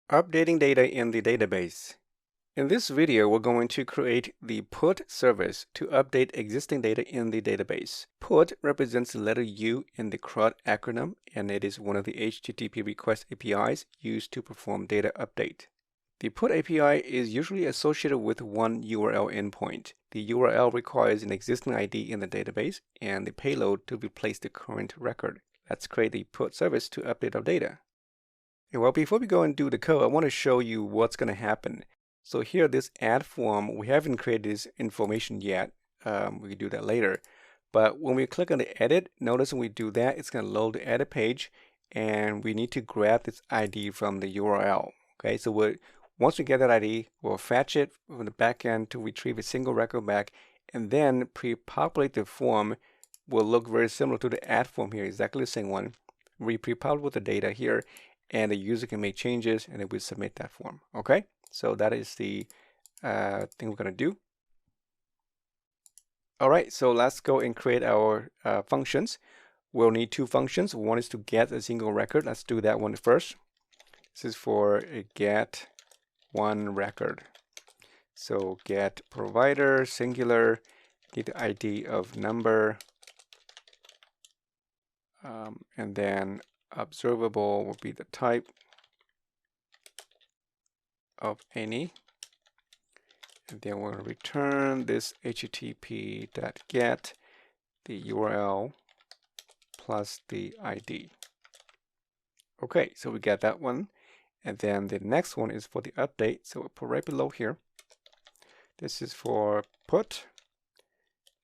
Updating data in the database. In this video, we're going to create the put service to update existing data in the database. Put represents the letter U in the CRUD acronym, and it is one of the HTTP request APIs used to perform data update. The put API is usually associated with one URL endpoint. The URL requires an existing ID in the database and the payload to replace the current record. Let's create the put service to update our data. Well, before we go and do the code, I want to show you what's going to happen. So here, this add form, we haven't created this information yet. We can do that later. But when we click on the edit, notice when we do that, it's going to load the edit page, and we need to grab this ID from the URL. Okay, so once we get that ID, we'll fetch it from the backend to retrieve a single record back, and then pre-populate the form. Will look very similar to the add form here, exactly the same one. We pre-populate the data here, and the user can make changes, and it will submit that form. Okay, so that is the thing we're going to do. All right, so let's go and create our functions. We'll need two functions. One is to get a single record. Let's do that one first. This is for a get one record. So get provider singular, need the ID of number, and then observable will be the type of any, and then we'll return this http.get the URL plus the ID. Okay, so we get that one, and then the next one is for the update. So we'll put right below here. This is for put.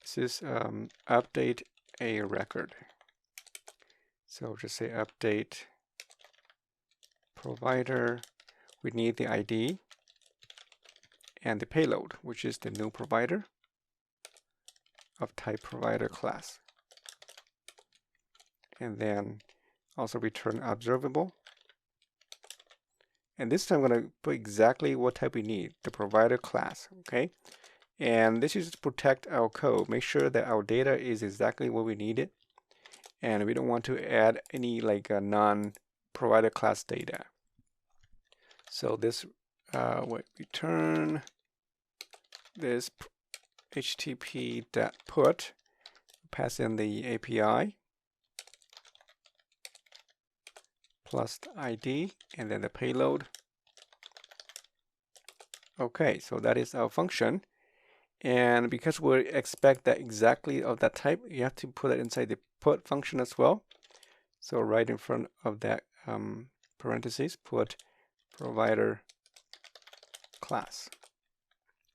This is update a record. So just say update provider. We need the ID and the payload, which is the new provider of type provider class. And then also return observable. And this time I'm going to put exactly what type we need, the provider class, okay? And this is to protect our code. Make sure that our data is exactly what we need it. And we don't want to add any like a non-provider class data. So this will return this http.put, pass in the API plus the ID and then the payload. Okay, so that is our function. And because we expect that exactly of that type, you have to put it inside the put function as well. So right in front of that parentheses, put provider class.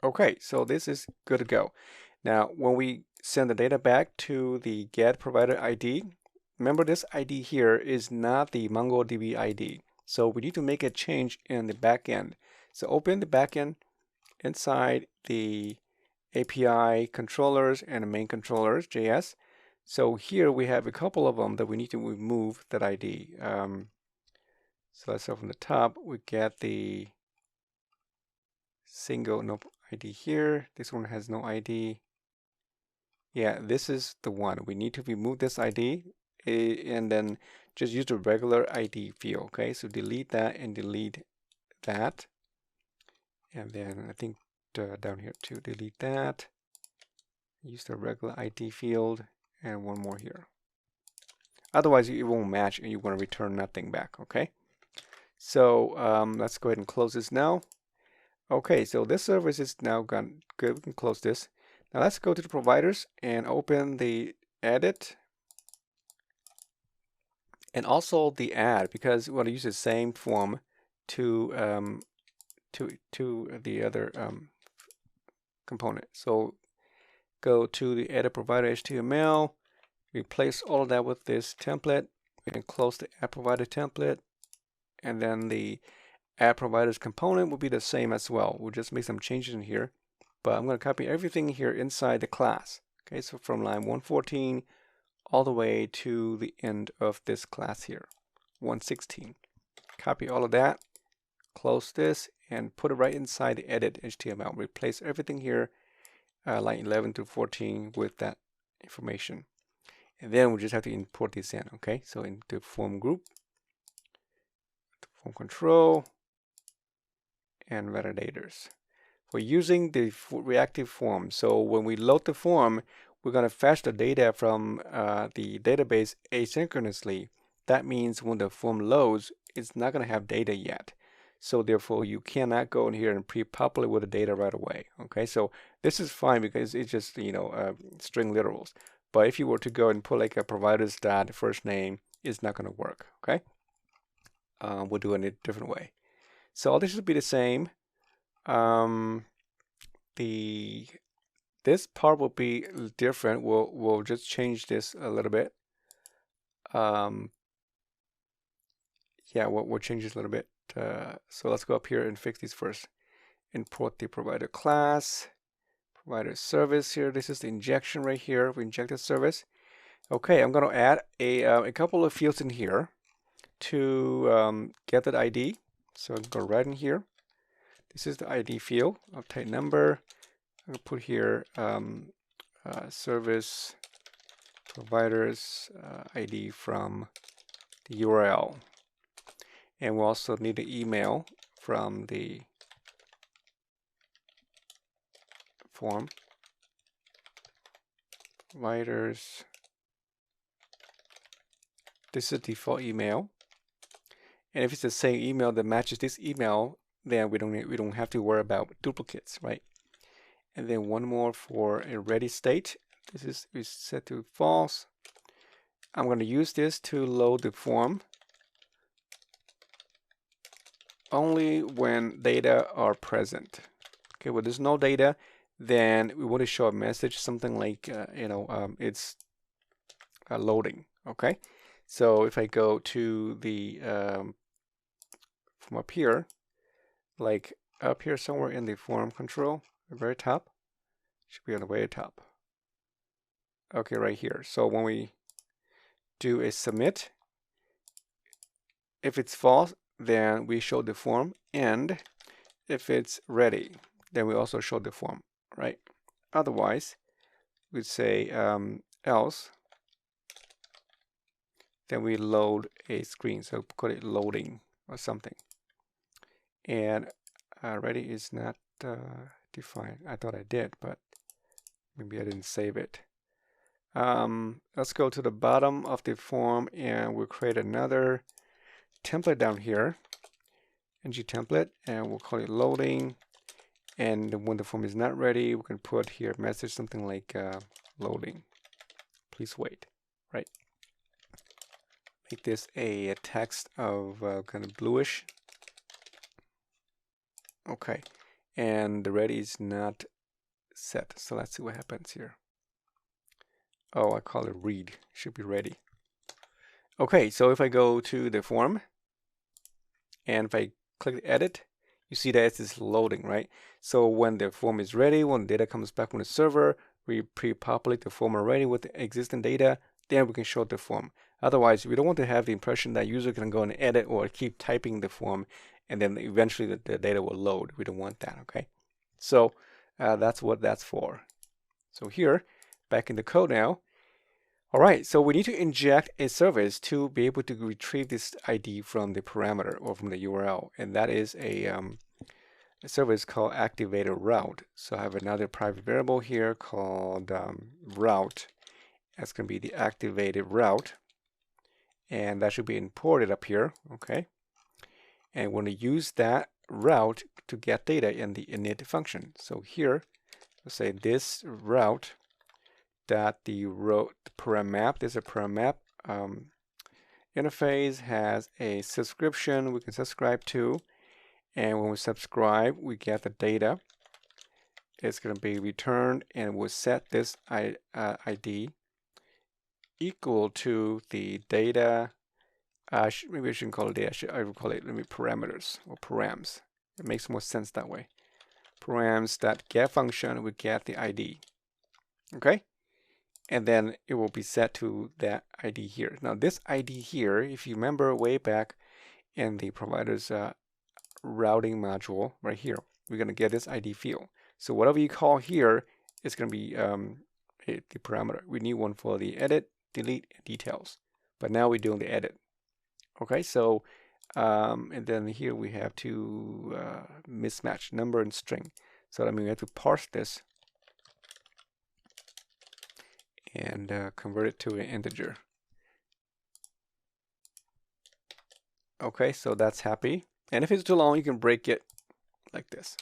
Okay, so this is good to go. Now, when we send the data back to the get provider ID, remember this ID here is not the MongoDB ID. So we need to make a change in the backend. So open the backend inside the API controllers and main controllers, JS. So here we have a couple of them that we need to remove that ID. So let's start from the top. We get the single no ID here. This one has no ID. Yeah, this is the one. We need to remove this ID and then just use the regular ID field. Okay, so delete that and delete that. And then I think down here too, delete that. Use the regular ID field and one more here. Otherwise, it won't match and you want to return nothing back. Okay, so let's go ahead and close this now. Okay, so this service is now gone. Good, we can close this. Now let's go to the providers and open the edit and also the add, because we want to use the same form to the other component. So go to the edit provider HTML, replace all of that with this template. We can close the add provider template, and then the add providers component will be the same as well. We'll just make some changes in here, but I'm going to copy everything here inside the class. Okay, so from line 114 all the way to the end of this class here, 116. Copy all of that, close this, and put it right inside the edit HTML. Replace everything here, line 11 to 14 with that information. And then we just have to import this in, okay? So into form group, form control, and validators. We're using the reactive form. So when we load the form, we're going to fetch the data from the database asynchronously. That means when the form loads, it's not going to have data yet. So therefore, you cannot go in here and pre-populate with the data right away. Okay, so this is fine because it's just, string literals. But if you were to go and put like a provider's dot first name, it's not going to work. Okay, we'll do it in a different way. So all this should be the same. This part will be different. We'll just change this a little bit. Yeah, we'll change this a little bit. So let's go up here and fix these first. Import the provider class, provider service here. This is the injection right here. We inject the service. Okay, I'm going to add a couple of fields in here to get that ID. So I'll go right in here. This is the ID field. I'll type number. I'm going to put here service providers ID from the URL. And we'll also need the email from the form. Providers. This is the default email. And if it's the same email that matches this email, then we don't have to worry about duplicates, right? And then one more for a ready state. This is set to false. I'm going to use this to load the form only when data are present. Okay, when there's no data, then we want to show a message, something like, it's loading. Okay, so if I go to the from up here, like up here somewhere in the form control, the very top, should be on the very top. Okay, right here. So when we do a submit, if it's false, then we show the form, and if it's ready, then we also show the form, right? Otherwise, we'd say else, then we load a screen. So call it loading or something. And ready is not defined. I thought I did, but maybe I didn't save it. Let's go to the bottom of the form and we'll create another template down here, ng template, and we'll call it loading. And when the form is not ready, we can put here message something like loading. Please wait, right? Make this a text of kind of bluish. Okay, and the ready is not set. So let's see what happens here. Oh, I call it read. Should be ready. Okay, so if I go to the form and if I click edit, you see that it's loading, right? So when the form is ready, when the data comes back from the server, we pre-populate the form already with the existing data, then we can show the form. Otherwise, we don't want to have the impression that user can go and edit or keep typing the form and then eventually the data will load. We don't want that, okay? So that's what that's for. So here, back in the code now. All right, so we need to inject a service to be able to retrieve this ID from the parameter or from the URL, and that is a service called activated route. So I have another private variable here called route. That's going to be the activated route, and that should be imported up here, okay? And we're going to use that route to get data in the init function. So here, let's say this route that the param map, there's a param map interface has a subscription we can subscribe to, and when we subscribe we get the data. It's going to be returned, and we'll set this ID equal to the data. Maybe I shouldn't call it data. I would call it parameters or params. It makes more sense that way. Params that get function will get the ID. Okay. And then it will be set to that ID here. Now this ID here, if you remember way back in the provider's routing module right here, we're going to get this ID field. So whatever you call here is going to be the parameter. We need one for the edit, delete, and details. But now we're doing the edit. Okay, so And then here we have to mismatch number and string. So that means we have to parse this and convert it to an integer. Okay, so that's happy. And if it's too long, you can break it like this.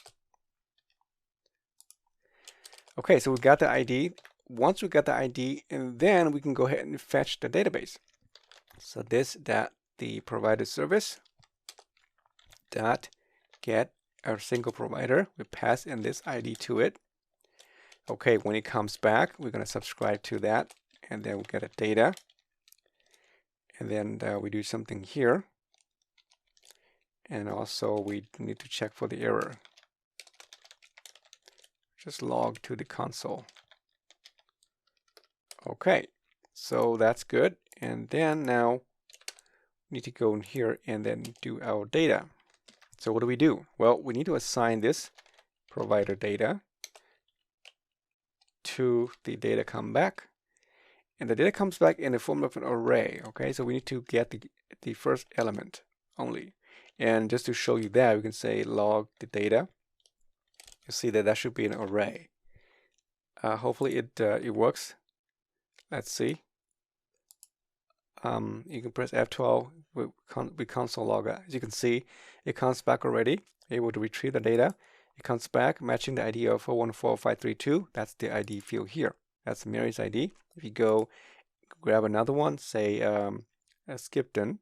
Okay, so we got the ID. Once we got the ID, and then we can go ahead and fetch the database. So this dot the provider service dot get our single provider. We pass in this ID to it. Okay, when it comes back, we're going to subscribe to that, and then we get a data. And then we do something here. And also we need to check for the error. Just log to the console. Okay, so that's good. And then now we need to go in here and then do our data. So what do we do? Well, we need to assign this provider data to the data come back. And the data comes back in the form of an array. Okay, so we need to get the first element only. And just to show you that, we can say log the data. You see that that should be an array. Hopefully it works. Let's see. You can press F12 with console log. As you can see, it comes back already. Able to retrieve the data. It comes back matching the ID of 414532. That's the ID field here. That's Mary's ID. If you go grab another one, say Skipton,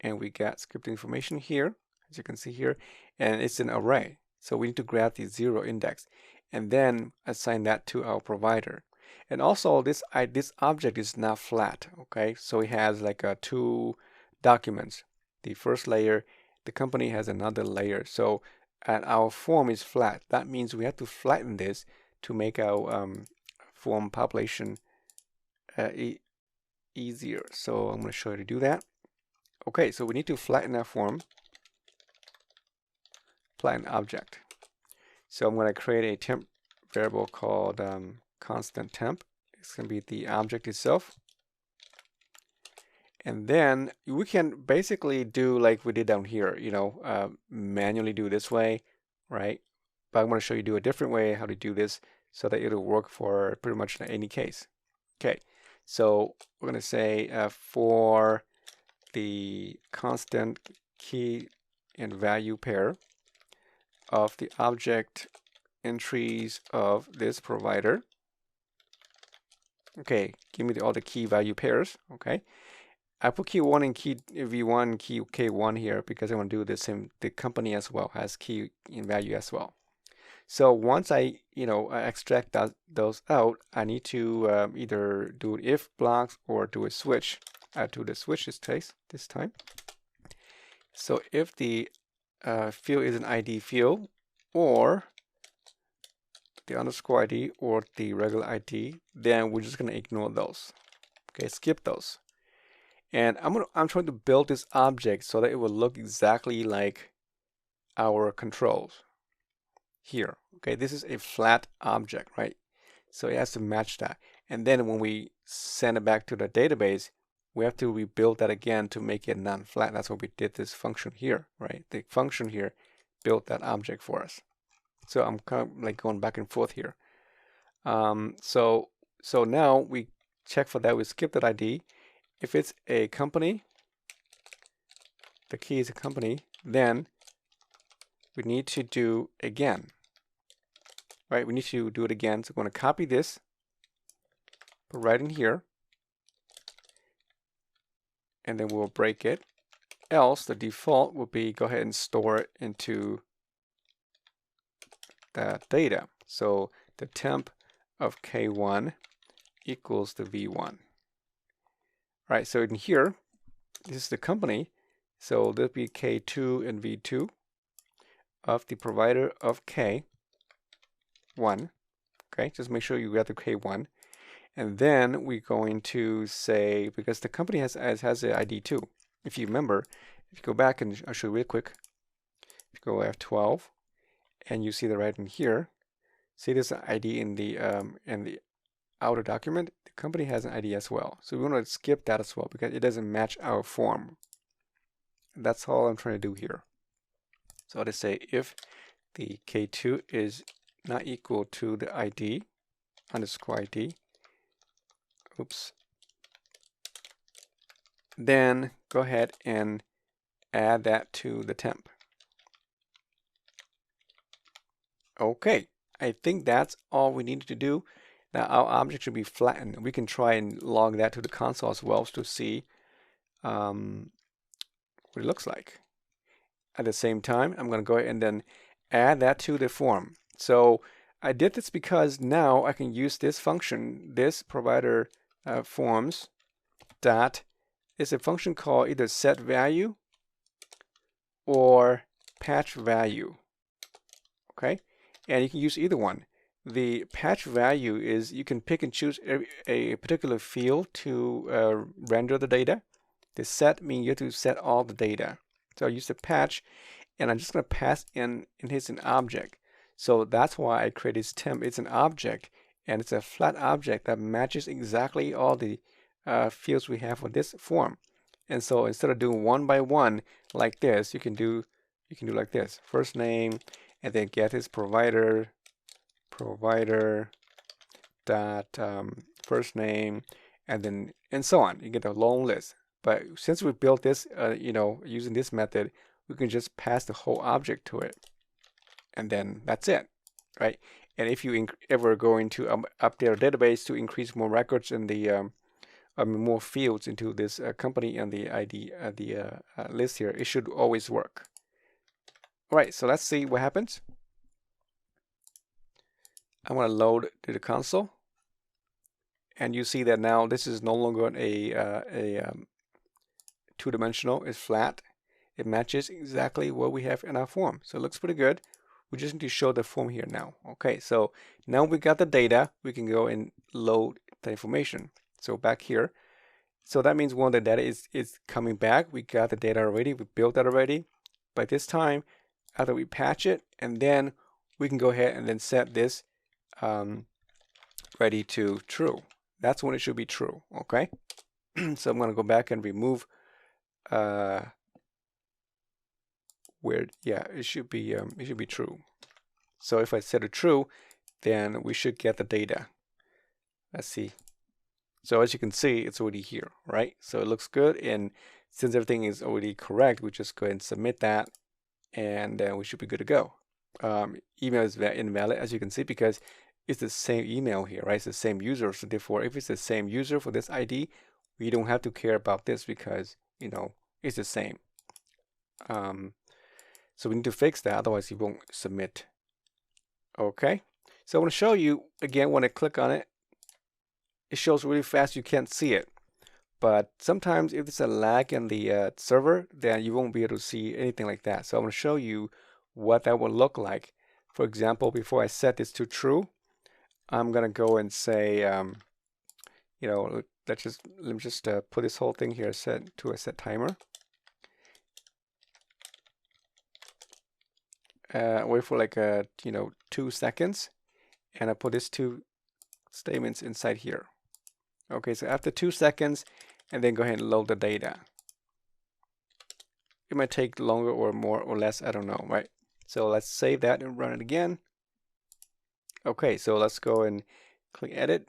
and we got Skipton information here, as you can see here, and it's an array. So we need to grab the 0 index and then assign that to our provider. And also this object is not flat, okay? So it has like two documents. The first layer, the company has another layer. So our form is flat. That means we have to flatten this to make our form population easier. So I'm going to show you to do that. Okay, so we need to flatten our form. Flatten object. So I'm going to create a temp variable called constant temp. It's going to be the object itself. And then we can basically do like we did down here, you know, manually do this way, right? But I'm going to show you do a different way how to do this so that it'll work for pretty much any case. Okay, so we're going to say for the constant key and value pair of the object entries of this provider. Okay, give me all the key value pairs. Okay, I put key 1 and key v1, key k1 here because I want to do the same. The company as well has key in value as well. So once I, extract those out, I need to either do if blocks or do a switch. I do the switch this time. So if the field is an ID field or the underscore ID or the regular ID, then we're just going to ignore those. Okay, skip those. And I'm trying to build this object so that it will look exactly like our controls here. Okay, this is a flat object, right? So it has to match that. And then when we send it back to the database, we have to rebuild that again to make it non-flat. That's what we did this function here, right? The function here built that object for us. So I'm kind of like going back and forth here. So now we check for that. We skip that ID. If it's a company, the key is a company, then we need to do again. Right? We need to do it again. So I'm going to copy this, put right in here, and then we'll break it. Else, the default will be go ahead and store it into the data. So the temp of K1 equals the V1. All right, so in here, this is the company. So there'll be K2 and V2 of the provider of K1. Okay, just make sure you got the K1. And then we're going to say, because the company has the ID too. If you remember, if you go back and I'll show you real quick. If you go F12 and you see the right in here, see this ID in the outer document, the company has an ID as well. So we want to skip that as well because it doesn't match our form. That's all I'm trying to do here. So I'll just say if the K2 is not equal to the ID underscore ID, oops, then go ahead and add that to the temp. Okay, I think that's all we needed to do. Now our object should be flattened. We can try and log that to the console as well to see what it looks like. At the same time, I'm going to go ahead and then add that to the form. So I did this because now I can use this function, this provider forms dot is a function called either set value or patch value. Okay, and you can use either one. The patch value is you can pick and choose a particular field to render the data. The set means you have to set all the data. So I'll use the patch, and I'm just going to pass in here's an object. So that's why I created this temp. It's an object, and it's a flat object that matches exactly all the fields we have for this form. And so instead of doing one by one like this, you can do like this: first name, and then get his provider dot first name, and so on. You get a long list. But since we built this, using this method, we can just pass the whole object to it, and then that's it, right? And if you ever go into update our database to increase more records in the more fields into this company and the ID list here, it should always work. All right, so let's see what happens. I want to load to the console, and you see that now this is no longer a two-dimensional. It's flat. It matches exactly what we have in our form, so it looks pretty good. We just need to show the form here now. Okay, so now we got the data. We can go and load the information. So back here, so that means one, the data is coming back. We got the data already. We built that already. But this time, after we patch it, and then we can go ahead and then set this ready to true. That's when it should be true. Okay. So I'm going to go back and remove it should be true. So if I set it true, then we should get the data. Let's see. So as you can see, it's already here, right? So it looks good, and since everything is already correct, we just go ahead and submit that, and then we should be good to go. Email is invalid, as you can see, because it's the same email here, right? It's the same user. So therefore, if it's the same user for this ID, we don't have to care about this because it's the same. So we need to fix that, otherwise it won't submit. Okay, so I want to show you again. When I click on it, it shows really fast. You can't see it, but sometimes if it's a lag in the server, then you won't be able to see anything like that. So I want to show you what that would look like. For example, before I set this to true, I'm gonna go and say, let me just put this whole thing here set to a set timer. Wait for like 2 seconds, and I put these two statements inside here. Okay, so after 2 seconds, and then go ahead and load the data. It might take longer or more or less, I don't know, right? So let's save that and run it again. Okay, so let's go and click edit.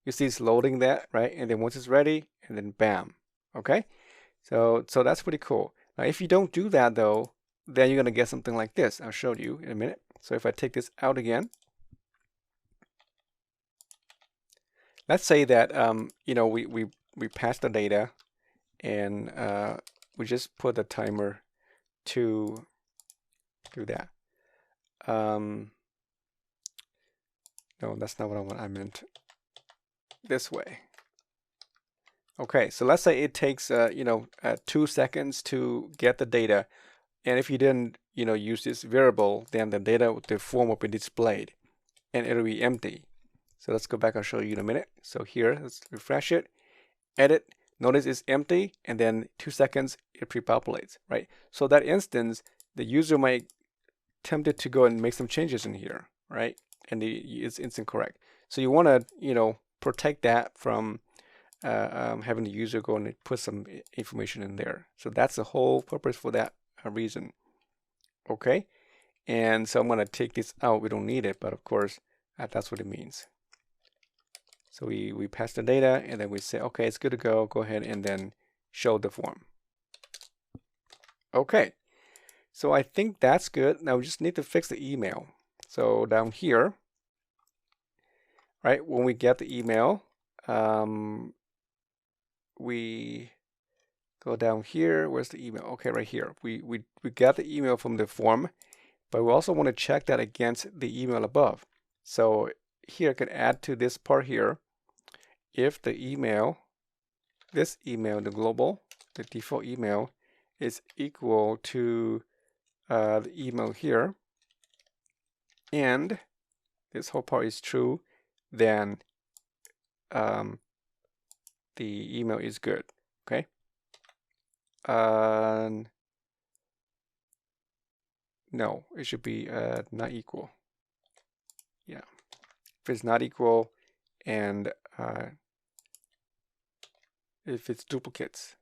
You see it's loading that, right? And then once it's ready, and then bam. Okay, so that's pretty cool. Now if you don't do that though, then you're gonna get something like this. I'll show you in a minute. So if I take this out again, let's say that we passed the data, and we just put the timer to do that. No, that's not what I want. I meant this way. Okay, so let's say it takes 2 seconds to get the data, and if you didn't use this variable, then the form will be displayed, and it'll be empty. So let's go back. I'll show you in a minute. So here, let's refresh it, edit. Notice it's empty, and then 2 seconds it pre-populates, right? So that instance, the user might tempted to go and make some changes in here, right? And it's incorrect. So you want to protect that from having the user go and put some information in there. So that's the whole purpose for that reason. Okay, and so I'm going to take this out. We don't need it, but of course that's what it means. So we pass the data and then we say, okay, it's good to go. Go ahead and then show the form. Okay, so I think that's good. Now we just need to fix the email. So down here, right, when we get the email, we go down here. Where's the email? Okay, right here. We got the email from the form, but we also want to check that against the email above. So here I can add to this part here. If the email, this email, the global, the default email is equal to the email here, and this whole part is true, then the email is good. Okay. No, it should be not equal. Yeah, if it's not equal, and if it's duplicates.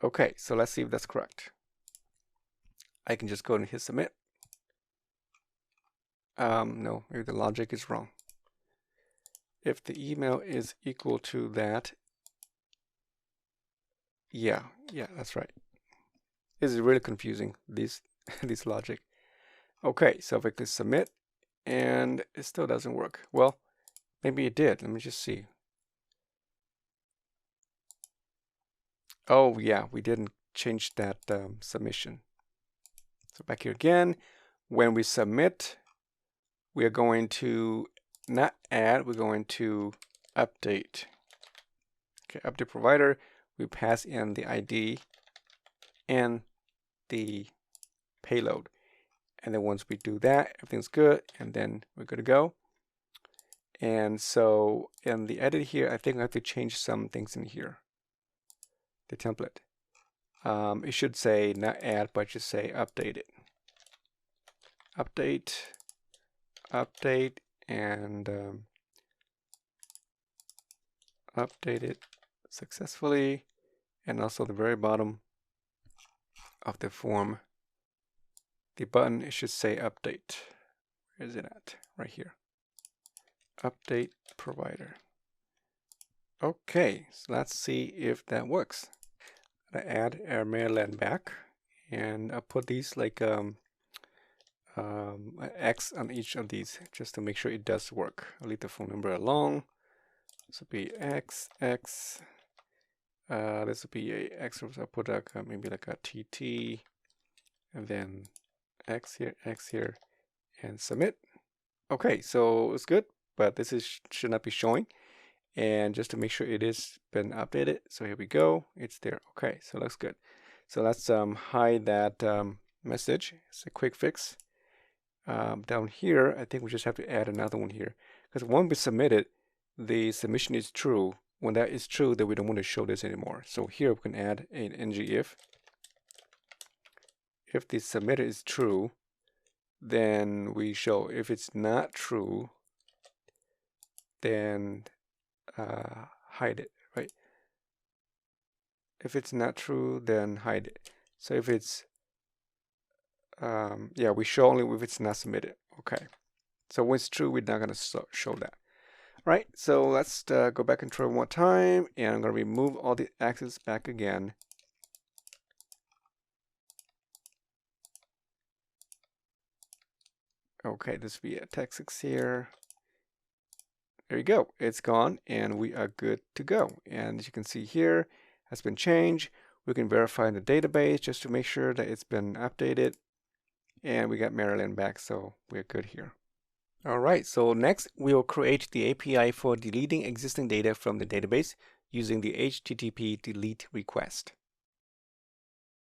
Okay, so let's see if that's correct. I can just go and hit submit. No, maybe the logic is wrong. If the email is equal to that, yeah, that's right. This is really confusing, this logic. Okay, so if I click submit and it still doesn't work. Well, maybe it did. Let me just see. Oh yeah, we didn't change that submission. So back here again, when we submit, we are going to not add, we're going to update. Okay, update provider, we pass in the ID and the payload. And then once we do that, everything's good, and then we're good to go. And so in the edit here, I think I have to change some things in here. The template. It should say not add, but just say update it. Update, and update it successfully. And also the very bottom of the form, the button, it should say update. Where is it at? Right here. Update provider. Okay, so let's see if that works. I add Air Maryland back, and I'll put these like X on each of these just to make sure it does work. I'll leave the phone number alone. This will be X. This will be a X. I'll put like maybe like a TT, and then X here, and submit. Okay, so it's good, but this should not be showing. And just to make sure it is been updated, so here we go, it's there. Okay, so looks good. So let's hide that message. It's a quick fix. Down here, I think we just have to add another one here, because when we submit it, the submission is true. When that is true, then we don't want to show this anymore. So here we can add an ngIf. If the submitted is true, then we show. If it's not true, then hide it, right? If it's not true, then hide it. So if it's yeah, we show only if it's not submitted. Okay, so when it's true, we're not going to show that. Right, so let's go back and try one more time, and I'm going to remove all the axes back again. Okay, this will be a text here. There you go, it's gone, and we are good to go. And as you can see here, has been changed. We can verify in the database just to make sure that it's been updated. And we got Maryland back, so we're good here. All right, so next we will create the API for deleting existing data from the database using the HTTP delete request.